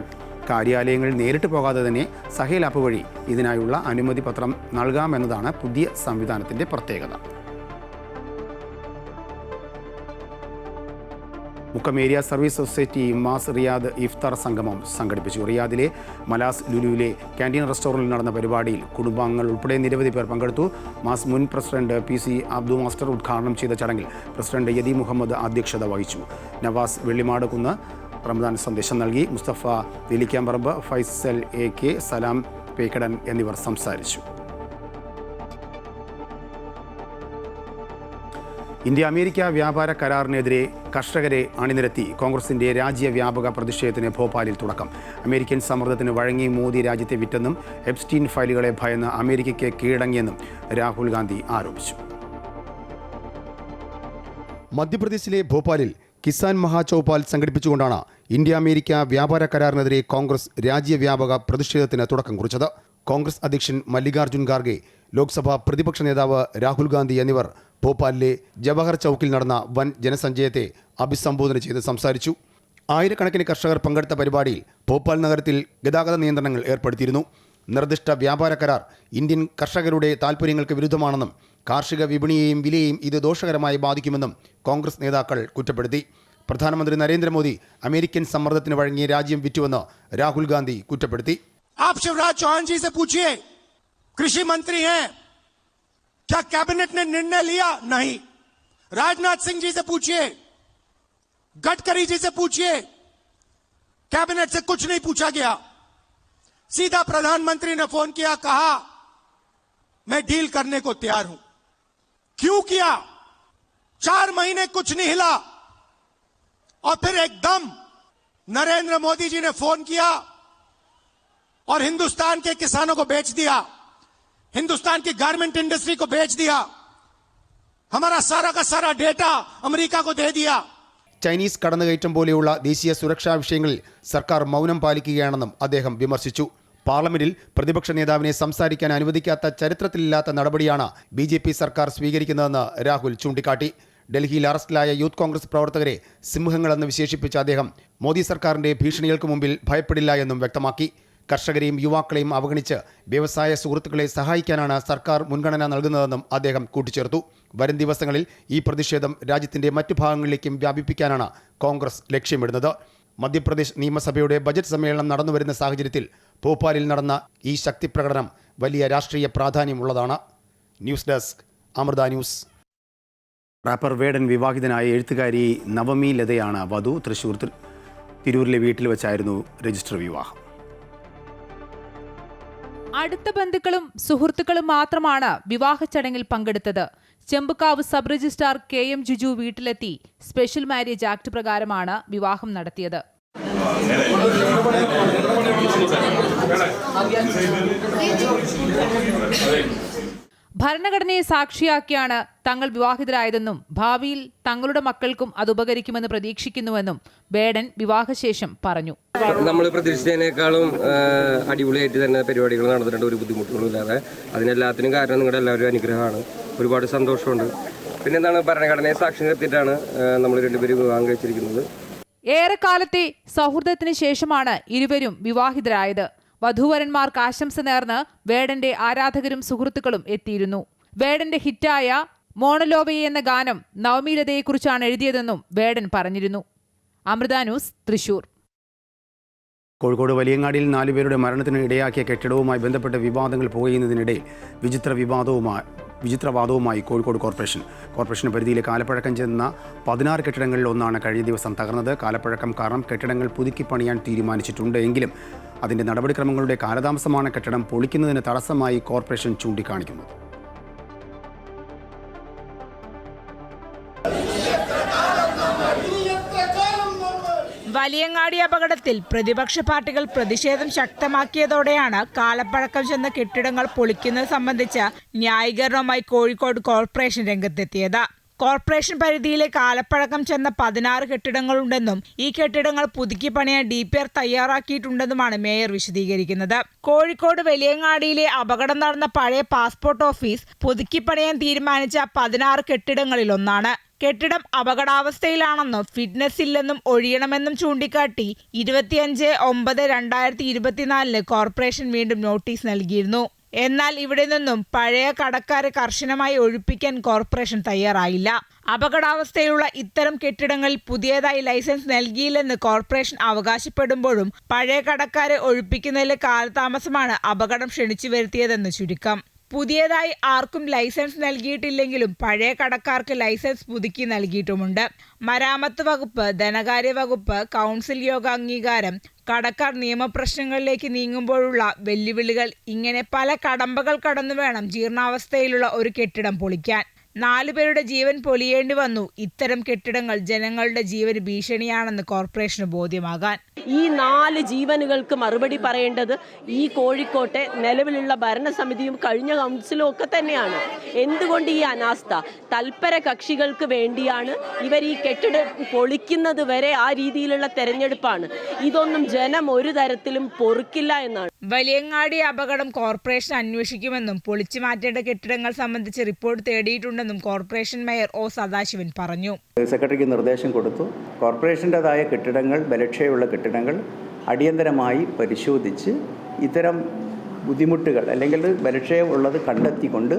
കാര്യാലയങ്ങളിൽ നേരിട്ട് പോകാതെ തന്നെ സഹേൽ ആപ്പ് വഴി ഇതിനായുള്ള അനുമതി പത്രം നൽകാമെന്നതാണ് പുതിയ സംവിധാനത്തിൻ്റെ പ്രത്യേകത. Mukkam area service society MASS Riyadh ഇഫ്താർ സംഗമം സംഘടിപ്പിച്ചു. റിയാദിലെ മലാസ് ലുലുവിലെ ക്യാൻറ്റീൻ റെസ്റ്റോറൻറ്റിൽ നടന്ന പരിപാടിയിൽ കുടുംബാംഗങ്ങൾ ഉൾപ്പെടെ നിരവധി പേർ പങ്കെടുത്തു. മാസ് മുൻ പ്രസിഡന്റ് PC അബ്ദു മാസ്റ്റർ ഉദ്ഘാടനം ചെയ്ത ചടങ്ങിൽ പ്രസിഡന്റ് യദി മുഹമ്മദ് അധ്യക്ഷത വഹിച്ചു. നവാസ് വെള്ളിമാട് കുന്ന് റമദാൻ സന്ദേശം നൽകി. മുസ്തഫ വെലിക്കാമ്പറമ്പ്, ഫൈസൽ AK, സലാം പേക്കടൻ എന്നിവർ സംസാരിച്ചു. ഇന്ത്യ അമേരിക്ക വ്യാപാര കരാറിനെതിരെ കർഷകരെ അണിനിരത്തി കോൺഗ്രസിന്റെ രാജ്യവ്യാപക പ്രതിഷേധത്തിന് ഭോപ്പാലിൽ തുടക്കം. അമേരിക്കൻ സമ്മർദ്ദത്തിന് വഴങ്ങി മോദി രാജ്യത്തെ വിറ്റെന്നും എപ്സ്റ്റീൻ ഫയലുകളെ ഭയന്ന് അമേരിക്കയ്ക്ക് കീഴടങ്ങിയെന്നും രാഹുൽ ഗാന്ധി ആരോപിച്ചു. മധ്യപ്രദേശിലെ ഭോപ്പാലിൽ കിസാൻ മഹാചൗപാൽ സംഘടിപ്പിച്ചുകൊണ്ടാണ് ഇന്ത്യ അമേരിക്ക വ്യാപാര കരാറിനെതിരെ കോൺഗ്രസ് രാജ്യവ്യാപക പ്രതിഷേധത്തിന് തുടക്കം കുറിച്ചത്. കോൺഗ്രസ് അധ്യക്ഷൻ മല്ലികാർജുൻ ഖാർഗെ, ലോക്സഭാ പ്രതിപക്ഷ നേതാവ് രാഹുൽ ഗാന്ധി എന്നിവർ ഭോപ്പാലിലെ ജവഹർ ചൗക്കിൽ നടന്ന വൻ ജനസഞ്ചയത്തെ അഭിസംബോധന ചെയ്ത് സംസാരിച്ചു. ആയിരക്കണക്കിന് കർഷകർ പങ്കെടുത്ത പരിപാടിയിൽ ഭോപ്പാൽ നഗരത്തിൽ ഗതാഗത നിയന്ത്രണങ്ങൾ ഏർപ്പെടുത്തിയിരുന്നു. നിർദ്ദിഷ്ട വ്യാപാര കരാർ ഇന്ത്യൻ കർഷകരുടെ താൽപ്പര്യങ്ങൾക്ക് വിരുദ്ധമാണെന്നും കാർഷിക വിപണിയെയും വിലയെയും ഇത് ദോഷകരമായി ബാധിക്കുമെന്നും കോൺഗ്രസ് നേതാക്കൾ കുറ്റപ്പെടുത്തി. പ്രധാനമന്ത്രി നരേന്ദ്രമോദി അമേരിക്കൻ സമ്മർദ്ദത്തിന് വഴങ്ങി രാജ്യം വിറ്റുവെന്ന് രാഹുൽ ഗാന്ധി കുറ്റപ്പെടുത്തി. आप शिवराज चौहान जी से पूछिए, कृषि मंत्री हैं, क्या कैबिनेट ने निर्णय लिया? नहीं. राजनाथ सिंह जी से पूछिए, गडकरी जी से पूछिए, कैबिनेट से कुछ नहीं पूछा गया. सीधा प्रधानमंत्री ने फोन किया, कहा मैं डील करने को तैयार हूं. क्यों किया? 4 महीने कुछ नहीं हिला और फिर एकदम नरेंद्र मोदी जी ने फोन किया और हिंदुस्तान के किसानों को बेच दिया, हिंदुस्तान की गारमेंट इंडस्ट्री को बेच दिया, हमारा सारा का सारा डेटा अमेरिका को दे दिया. ചൈനീസ് കടന്നുകയറ്റം പോലെയുള്ള ദേശീയ സുരക്ഷാ വിഷയങ്ങളിൽ സർക്കാർ മൗനം പാലിക്കുകയാണെന്നും അദ്ദേഹം വിമർശിച്ചു. പാർലമെന്റിൽ പ്രതിപക്ഷ നേതാവിനെ സംസാരിക്കാൻ അനുവദിക്കാത്ത ചരിത്രത്തിലില്ലാത്ത നടപടിയാണ് BJP സർക്കാർ സ്വീകരിക്കുന്നതെന്ന് രാഹുൽ ചൂണ്ടിക്കാട്ടി. ഡൽഹിയിൽ അറസ്റ്റിലായ യൂത്ത് കോൺഗ്രസ് പ്രവർത്തകരെ സിംഹങ്ങളെന്ന് വിശേഷിപ്പിച്ച അദ്ദേഹം മോദി സർക്കാരിന്റെ ഭീഷണികൾക്ക് മുമ്പിൽ ഭയപ്പെടില്ല എന്നും വ്യക്തമാക്കി. കർഷകരെയും യുവാക്കളെയും അവഗണിച്ച് വ്യവസായ സുഹൃത്തുക്കളെ സഹായിക്കാനാണ് സർക്കാർ മുൻഗണന നൽകുന്നതെന്നും അദ്ദേഹം കൂട്ടിച്ചേർത്തു. വരും ദിവസങ്ങളിൽ ഈ പ്രതിഷേധം രാജ്യത്തിന്റെ മറ്റു ഭാഗങ്ങളിലേക്കും വ്യാപിപ്പിക്കാനാണ് കോൺഗ്രസ് ലക്ഷ്യമിടുന്നത്. മധ്യപ്രദേശ് നിയമസഭയുടെ ബജറ്റ് സമ്മേളനം നടന്നുവരുന്ന സാഹചര്യത്തിൽ ഭോപ്പാലിൽ നടന്ന ഈ ശക്തി പ്രകടനം വലിയ രാഷ്ട്രീയ പ്രാധാന്യമുള്ളതാണ്. News desk Amrita news. Rapper Vedan വിവാഹിതനായ എഴുത്തുകാരി നവമി ലതയാണ് വധു. തൃശൂർ തിരൂരിലെ വീട്ടിൽ വെച്ചായിരുന്നു രജിസ്റ്റർ വിവാഹം. അടുത്ത ബന്ധുക്കളും സുഹൃത്തുക്കളും മാത്രമാണ് വിവാഹ ചടങ്ങിൽ പങ്കെടുത്തത്. Chembukkavu sub registrar KM Jiju വീട്ടിലെത്തി സ്പെഷ്യൽ മാരേജ് ആക്ട് പ്രകാരമാണ് വിവാഹം നടത്തിയത്. ഭരണഘടനയെ സാക്ഷിയാക്കിയാണ് തങ്ങൾ വിവാഹിതരായതെന്നും ഭാവിയിൽ തങ്ങളുടെ മക്കൾക്കും അത് ഉപകരിക്കുമെന്ന് പ്രതീക്ഷിക്കുന്നുവെന്നും വേടൻ വിവാഹശേഷം പറഞ്ഞു. നമ്മൾ പ്രതീക്ഷിച്ചതിനേക്കാളും അടിപൊളിയായിട്ട് തന്നെ പരിപാടികൾ നടന്നിട്ടുണ്ട്, ഒരു ബുദ്ധിമുട്ടുകളും ഇല്ലാതെ. അതിനെല്ലാത്തിനും കാരണം നിങ്ങളുടെ എല്ലാവരും അനുഗ്രഹമാണ്. ഒരുപാട് സന്തോഷമുണ്ട്. പിന്നെന്താണ്, ഭരണഘടനയെ സാക്ഷി നിർത്തിയിട്ടാണ് നമ്മൾ രണ്ടുപേരും വിവാഹം കഴിച്ചിരിക്കുന്നത്. ഏറെക്കാലത്തെ സൗഹൃദത്തിന് ശേഷമാണ് ഇരുവരും വിവാഹിതരായത്. വധൂവരന്മാർക്ക് ആശംസ നേർന്ന് വേടന്റെ ആരാധകരും സുഹൃത്തുക്കളും എത്തിയിരുന്നു. വേടന്റെ ഹിറ്റായ മോണലോവയെ എന്ന ഗാനം നവമീലതയെക്കുറിച്ചാണ് എഴുതിയതെന്നും വേടൻ പറഞ്ഞിരുന്നു. അമൃത ന്യൂസ്, തൃശൂർ. കോഴിക്കോട് വലിയങ്ങാടിയിൽ 4 പേരുടെ മരണത്തിന് ഇടയാക്കിയ കെട്ടിടവുമായി ബന്ധപ്പെട്ട വിവാദങ്ങൾ പുകയുന്നതിനിടയിൽ വിചിത്രവാദവുമായി കോഴിക്കോട് കോർപ്പറേഷൻ പരിധിയിലെ കാലപ്പഴക്കം ചെന്ന 16 കെട്ടിടങ്ങളിൽ ഒന്നാണ് കഴിഞ്ഞ ദിവസം തകർന്നത്. കാലപ്പഴക്കം കാരണം കെട്ടിടങ്ങൾ പുതുക്കി പണിയാൻ തീരുമാനിച്ചിട്ടുണ്ട് എങ്കിലും അതിൻ്റെ നടപടിക്രമങ്ങളുടെ കാലതാമസമാണ് കെട്ടിടം പൊളിക്കുന്നതിന് തടസ്സമായി കോർപ്പറേഷൻ ചൂണ്ടിക്കാണിക്കുന്നത്. വലിയങ്ങാടി അപകടത്തിൽ പ്രതിപക്ഷ പാർട്ടികൾ പ്രതിഷേധം ശക്തമാക്കിയതോടെയാണ് കാലപ്പഴക്കം ചെന്ന കെട്ടിടങ്ങൾ പൊളിക്കുന്നത് സംബന്ധിച്ച് ന്യായീകരണവുമായി കോഴിക്കോട് കോർപ്പറേഷൻ രംഗത്തെത്തിയത്. കോർപ്പറേഷൻ പരിധിയിലെ കാലപ്പഴക്കം ചെന്ന 16 കെട്ടിടങ്ങളുണ്ടെന്നും ഈ കെട്ടിടങ്ങൾ പുതുക്കി പണിയാൻ DPR തയ്യാറാക്കിയിട്ടുണ്ടെന്നുമാണ് മേയർ വിശദീകരിക്കുന്നത്. കോഴിക്കോട് വലിയങ്ങാടിയിലെ അപകടം നടന്ന പഴയ പാസ്പോർട്ട് ഓഫീസ് പുതുക്കി പണിയാൻ തീരുമാനിച്ച 16 കെട്ടിടങ്ങളിലൊന്നാണ്. കെട്ടിടം അപകടാവസ്ഥയിലാണെന്നും ഫിറ്റ്നസ് ഇല്ലെന്നും ഒഴിയണമെന്നും ചൂണ്ടിക്കാട്ടി 25/9/2024 കോർപ്പറേഷൻ വീണ്ടും നോട്ടീസ് നൽകിയിരുന്നു. എന്നാൽ ഇവിടെ നിന്നും പഴയ കടക്കാരെ കർശനമായി ഒഴിപ്പിക്കാൻ കോർപ്പറേഷൻ തയ്യാറായില്ല. അപകടാവസ്ഥയിലുള്ള ഇത്തരം കെട്ടിടങ്ങളിൽ പുതിയതായി ലൈസൻസ് നൽകിയില്ലെന്ന് കോർപ്പറേഷൻ അവകാശപ്പെടുമ്പോഴും പഴയ കടക്കാരെ ഒഴിപ്പിക്കുന്നതിലെ കാലതാമസമാണ് അപകടം ക്ഷണിച്ചു വരുത്തിയതെന്ന് ചുരുക്കം. പുതിയതായി ആർക്കും ലൈസൻസ് നൽകിയിട്ടില്ലെങ്കിലും പഴയ കടക്കാർക്ക് ലൈസൻസ് പുതുക്കി നൽകിയിട്ടുമുണ്ട്. മരാമത്ത് വകുപ്പ്, ധനകാര്യ വകുപ്പ്, കൗൺസിൽ യോഗ അംഗീകാരം, കടക്കാർ നിയമപ്രശ്നങ്ങളിലേക്ക് നീങ്ങുമ്പോഴുള്ള വെല്ലുവിളികൾ, ഇങ്ങനെ പല കടമ്പകൾ കടന്നു വേണം ജീർണാവസ്ഥയിലുള്ള ഒരു കെട്ടിടം പൊളിക്കാൻ. 4 പേരുടെ ജീവൻ പൊലിയേണ്ടി വന്നു. ഇത്തരം കെട്ടിടങ്ങൾ ജനങ്ങളുടെ ജീവന് ഭീഷണിയാണെന്ന് കോർപ്പറേഷന് ബോധ്യമാകാൻ. ഈ 4 ജീവനുകൾക്ക് മറുപടി പറയേണ്ടത് ഈ കോഴിക്കോട്ടെ നിലവിലുള്ള ഭരണസമിതിയും കഴിഞ്ഞ കൗൺസിലും ഒക്കെ തന്നെയാണ്. എന്തുകൊണ്ട് ഈ അനാസ്ഥ? തൽപര കക്ഷികൾക്ക് വേണ്ടിയാണ് ഇവർ ഈ കെട്ടിടം പൊളിക്കുന്നത് വരെ ആ രീതിയിലുള്ള തെരഞ്ഞെടുപ്പാണ്. ഇതൊന്നും ജനം ഒരു തരത്തിലും പൊറുക്കില്ല എന്നാണ്. വലിയങ്ങാടി അപകടം കോർപ്പറേഷൻ അന്വേഷിക്കുമെന്നും പൊളിച്ചു മാറ്റേണ്ട കെട്ടിടങ്ങൾ സംബന്ധിച്ച് റിപ്പോർട്ട് തേടിയിട്ടുണ്ടെന്നും കോർപ്പറേഷൻ മേയർ O. സദാശിവൻ പറഞ്ഞു. സെക്രട്ടറിക്ക് നിർദ്ദേശം കൊടുത്തു. കോർപ്പറേഷൻ്റെതായ കെട്ടിടങ്ങൾ, ബലക്ഷയമുള്ള കെട്ടിടങ്ങൾ അടിയന്തരമായി പരിശോധിച്ച് ഇത്തരം ബുദ്ധിമുട്ടുകൾ അല്ലെങ്കിൽ ബലക്ഷയം ഉള്ളത് കണ്ടെത്തിക്കൊണ്ട്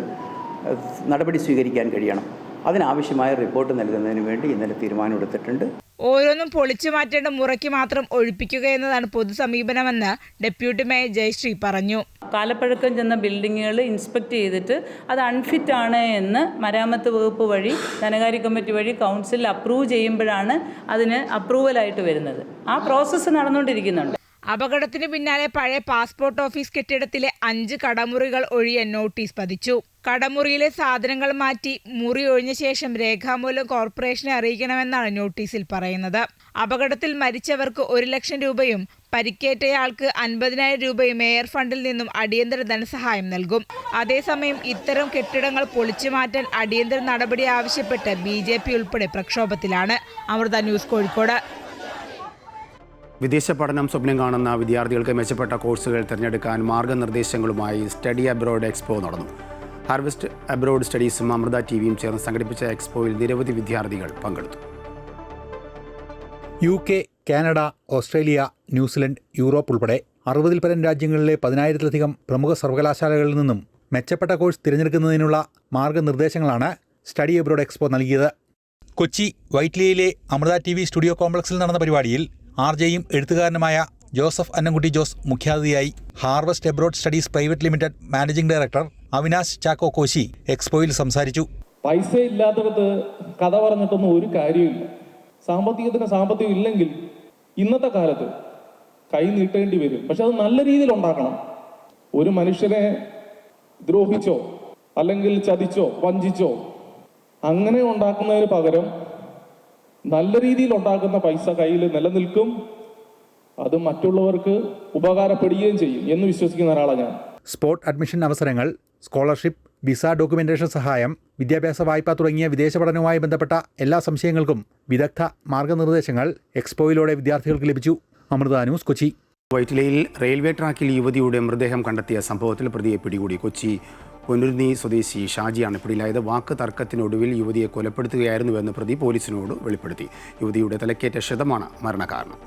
നടപടി സ്വീകരിക്കാൻ കഴിയണം. അതിനാവശ്യമായ റിപ്പോർട്ട് നൽകുന്നതിന് വേണ്ടി ഇന്നലെ തീരുമാനമെടുത്തിട്ടുണ്ട്. ഓരോന്നും പൊളിച്ചു മാറ്റേണ്ട മുറയ്ക്ക് മാത്രം ഒഴിപ്പിക്കുക എന്നതാണ് പൊതുസമീപനമെന്ന് ഡെപ്യൂട്ടി മേയർ ജയശ്രീ പറഞ്ഞു. കാലപ്പഴക്കം ചെന്ന ബിൽഡിങ്ങുകൾ ഇൻസ്പെക്ട് ചെയ്തിട്ട് അത് അൺഫിറ്റ് ആണ് എന്ന് മരാമത്ത് വകുപ്പ് വഴി ധനകാര്യ കമ്മിറ്റി വഴി കൗൺസിൽ അപ്രൂവ് ചെയ്യുമ്പോഴാണ് അതിന് അപ്രൂവലായിട്ട് വരുന്നത്. ആ പ്രോസസ്സ് നടന്നുകൊണ്ടിരിക്കുന്നുണ്ട്. അപകടത്തിന് പിന്നാലെ പഴയ പാസ്പോർട്ട് ഓഫീസ് കെട്ടിടത്തിലെ 5 കടമുറികൾ ഒഴിയാൻ നോട്ടീസ് പതിച്ചു. കടമുറിയിലെ സാധനങ്ങൾ മാറ്റി മുറി ഒഴിഞ്ഞ ശേഷം രേഖാമൂലം കോർപ്പറേഷനെ അറിയിക്കണമെന്നാണ് നോട്ടീസിൽ പറയുന്നത്. അപകടത്തിൽ മരിച്ചവർക്ക് 1 ലക്ഷം രൂപയും പരിക്കേറ്റയാൾക്ക് 50,000 രൂപയും മേയർ ഫണ്ടിൽ നിന്നും അടിയന്തര ധനസഹായം നൽകും. അതേസമയം ഇത്തരം കെട്ടിടങ്ങൾ പൊളിച്ചു മാറ്റാൻ അടിയന്തര നടപടി ആവശ്യപ്പെട്ട് BJP ഉൾപ്പെടെ പ്രക്ഷോഭത്തിലാണ്. അമൃത ന്യൂസ്, കോഴിക്കോട്. വിദേശ പഠനം സ്വപ്നം കാണുന്ന വിദ്യാർത്ഥികൾക്ക് മെച്ചപ്പെട്ട കോഴ്സുകൾ തിരഞ്ഞെടുക്കാൻ മാർഗനിർദ്ദേശങ്ങളുമായി സ്റ്റഡി അബ്രോഡ് എക്സ്പോ നടന്നു. ഹാർവെസ്റ്റ് അബ്രോഡ് സ്റ്റഡീസും അമൃത ടിവിയും ചേർന്ന് സംഘടിപ്പിച്ച എക്സ്പോയിൽ നിരവധി വിദ്യാർത്ഥികൾ പങ്കെടുത്തു. UK, Canada, Australia, New Zealand, Europe ഉൾപ്പെടെ 60-ൽ പരം രാജ്യങ്ങളിലെ 10,000-ലധികം പ്രമുഖ സർവകലാശാലകളിൽ നിന്നും മെച്ചപ്പെട്ട കോഴ്സ് തിരഞ്ഞെടുക്കുന്നതിനുള്ള മാർഗ്ഗനിർദ്ദേശങ്ങളാണ് സ്റ്റഡി അബ്രോഡ് എക്സ്പോ നൽകിയത്. കൊച്ചി വൈറ്റ്ലിയിലെ അമൃത TV സ്റ്റുഡിയോ കോംപ്ലക്സിൽ നടന്ന പരിപാടിയിൽ RJയും എഴുത്തുകാരനുമായ ജോസഫ് അന്നംകുട്ടി ജോസ് മുഖ്യാതിഥിയായി. Harvest abroad studies private limited managing director Avinash Chacko Koshy എക്സ്പോയിൽ സംസാരിച്ചു. പൈസ ഇല്ലാത്തടത്ത് കഥ പറഞ്ഞിട്ടൊന്നും ഒരു കാര്യമില്ല. സാമ്പത്തികം ഇല്ലെങ്കിൽ ഇന്നത്തെ കാലത്ത് കൈ നീട്ടേണ്ടി വരും. പക്ഷെ അത് നല്ല രീതിയിൽ ഉണ്ടാക്കണം. ഒരു മനുഷ്യനെ ദ്രോഹിച്ചോ അല്ലെങ്കിൽ ചതിച്ചോ വഞ്ചിച്ചോ അങ്ങനെ ഉണ്ടാക്കുന്നതിന് പകരം നല്ല രീതിയിൽ ഉണ്ടാക്കുന്ന പൈസ കയ്യിൽ നിലനിൽക്കും, അത് മറ്റുള്ളവർക്ക് ഉപകാരപ്പെടുകയും ചെയ്യും എന്ന് വിശ്വസിക്കുന്ന ഒരാളാണ് ഞാൻ. സ്പോട്ട് അഡ്മിഷൻ അവസരങ്ങൾ, സ്കോളർഷിപ്പ്, വിസ ഡോക്യുമെന്റേഷൻ സഹായം, വിദ്യാഭ്യാസ വായ്പ തുടങ്ങിയ വിദേശ പഠനവുമായി ബന്ധപ്പെട്ട എല്ലാ സംശയങ്ങൾക്കും വിദഗ്ധ മാർഗനിർദ്ദേശങ്ങൾ എക്സ്പോയിലൂടെ വിദ്യാർത്ഥികൾക്ക് ലഭിച്ചു. അമൃത ന്യൂസ്, കൊച്ചി. വൈറ്റിലയിൽ റെയിൽവേ ട്രാക്കിൽ യുവതിയുടെ മൃതദേഹം കണ്ടെത്തിയ സംഭവത്തിൽ പ്രതിയെ പിടികൂടി. കൊച്ചി പൊന്നുരുന്നി സ്വദേശി ഷാജിയാണ് പിടിയിലായത്. വാക്ക് തർക്കത്തിനൊടുവിൽ യുവതിയെ കൊലപ്പെടുത്തുകയായിരുന്നുവെന്ന് പ്രതി പോലീസിനോട് വെളിപ്പെടുത്തി. യുവതിയുടെ തലക്കേറ്റ ക്ഷതമാണ് മരണകാരണം.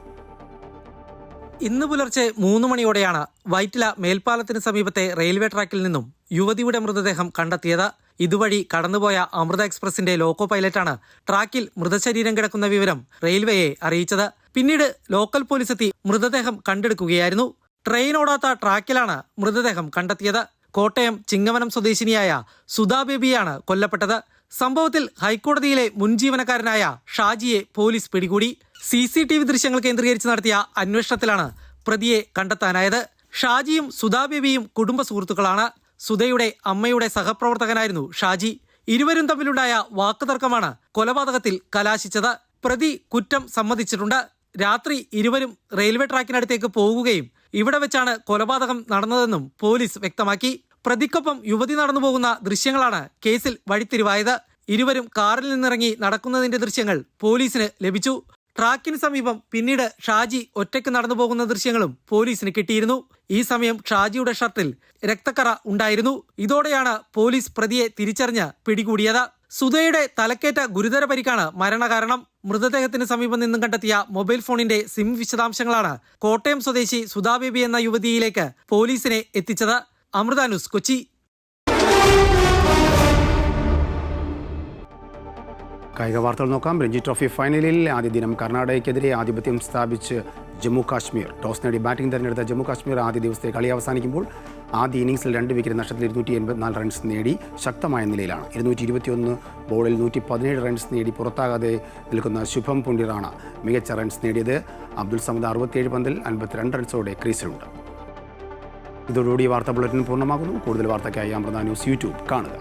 ഇന്ന് പുലർച്ചെ 3 മണിയോടെയാണ് വൈറ്റില മേൽപ്പാലത്തിന് സമീപത്തെ റെയിൽവേ ട്രാക്കിൽ നിന്നും യുവതിയുടെ മൃതദേഹം കണ്ടെത്തിയത്. ഇതുവഴി കടന്നുപോയ അമൃത എക്സ്പ്രസിന്റെ ലോക്കോ പൈലറ്റാണ് ട്രാക്കിൽ മൃതശരീരം കിടക്കുന്ന വിവരം റെയിൽവേയെ അറിയിച്ചത്. പിന്നീട് ലോക്കൽ പോലീസ് എത്തി മൃതദേഹം കണ്ടെടുക്കുകയായിരുന്നു. ട്രെയിൻ ഓടാത്ത ട്രാക്കിലാണ് മൃതദേഹം കണ്ടെത്തിയത്. കോട്ടയം ചിങ്ങവനം സ്വദേശിനിയായ സുധാ ബേബിയാണ് കൊല്ലപ്പെട്ടത്. സംഭവത്തിൽ ഹൈക്കോടതിയിലെ മുൻ ജീവനക്കാരനായ ഷാജിയെ പോലീസ് പിടികൂടി. CCTV ദൃശ്യങ്ങൾ കേന്ദ്രീകരിച്ച് നടത്തിയ അന്വേഷണത്തിലാണ് പ്രതിയെ കണ്ടെത്താനായത്. ഷാജിയും സുധാ ബേബിയും കുടുംബ സുഹൃത്തുക്കളാണ്. സുധയുടെ അമ്മയുടെ സഹപ്രവർത്തകനായിരുന്നു ഷാജി. ഇരുവരും തമ്മിലുണ്ടായ വാക്കുതർക്കമാണ് കൊലപാതകത്തിൽ കലാശിച്ചത്. പ്രതി കുറ്റം സമ്മതിച്ചിട്ടുണ്ട്. രാത്രി ഇരുവരും റെയിൽവേ ട്രാക്കിനടുത്തേക്ക് പോകുകയും ഇവിടെ വെച്ചാണ് കൊലപാതകം നടന്നതെന്നും പോലീസ് വ്യക്തമാക്കി. പ്രതിക്കൊപ്പം യുവതി നടന്നുപോകുന്ന ദൃശ്യങ്ങളാണ് കേസിൽ വഴിത്തിരിവായത്. ഇരുവരും കാറിൽ നിന്നിറങ്ങി നടക്കുന്നതിന്റെ ദൃശ്യങ്ങൾ പോലീസിന് ലഭിച്ചു. ട്രാക്കിന് സമീപം പിന്നീട് ഷാജി ഒറ്റയ്ക്ക് നടന്നു പോകുന്ന ദൃശ്യങ്ങളും പോലീസിന് കിട്ടിയിരുന്നു. ഈ സമയം ഷാജിയുടെ ഷർട്ടിൽ രക്തക്കറ ഉണ്ടായിരുന്നു. ഇതോടെയാണ് പോലീസ് പ്രതിയെ തിരിച്ചറിഞ്ഞ് പിടികൂടിയത്. സുധയുടെ തലക്കേറ്റ ഗുരുതര പരിക്കാണ് മരണകാരണം. മൃതദേഹത്തിന് സമീപം നിന്നും കണ്ടെത്തിയ മൊബൈൽ ഫോണിന്റെ സിം വിശദാംശങ്ങളാണ് കോട്ടയം സ്വദേശി സുധാ ബേബി എന്ന യുവതിയിലേക്ക് പോലീസിനെ എത്തിച്ചത്. അമൃത ന്യൂസ്, കൊച്ചി. കായിക വാർത്തകൾ നോക്കാം. രഞ്ജി ട്രോഫി ഫൈനലിൽ ആദ്യ ദിനം കർണാടകയ്ക്കെതിരെ ആധിപത്യം സ്ഥാപിച്ച് ജമ്മു കാശ്മീർ. ടോസ് നേടി ബാറ്റിംഗ് തിരഞ്ഞെടുത്ത ജമ്മു കാശ്മീർ ആദ്യ ദിവസത്തെ കളി അവസാനിക്കുമ്പോൾ ആദ്യ ഇന്നിംഗ്സിൽ 2 വിക്കറ്റ് നഷ്ടത്തിൽ 284 റൺസ് നേടി ശക്തമായ നിലയിലാണ്. 221 ബോളിൽ 117 റൺസ് നേടി പുറത്താകാതെ നിൽക്കുന്ന ശുഭം പുണ്യറാണ് മികച്ച റൺസ് നേടിയത്. അബ്ദുൽ സമദ് 67 പന്തിൽ 52 റൺസോടെ ക്രീസിലുണ്ട്. ഇതോടുകൂടി വാർത്താ ബുള്ളറ്റിൻ പൂർണ്ണമാകുന്നു. കൂടുതൽ വാർത്തയ്ക്കായി അമൃത ന്യൂസ് യൂട്യൂബ് കാണുക.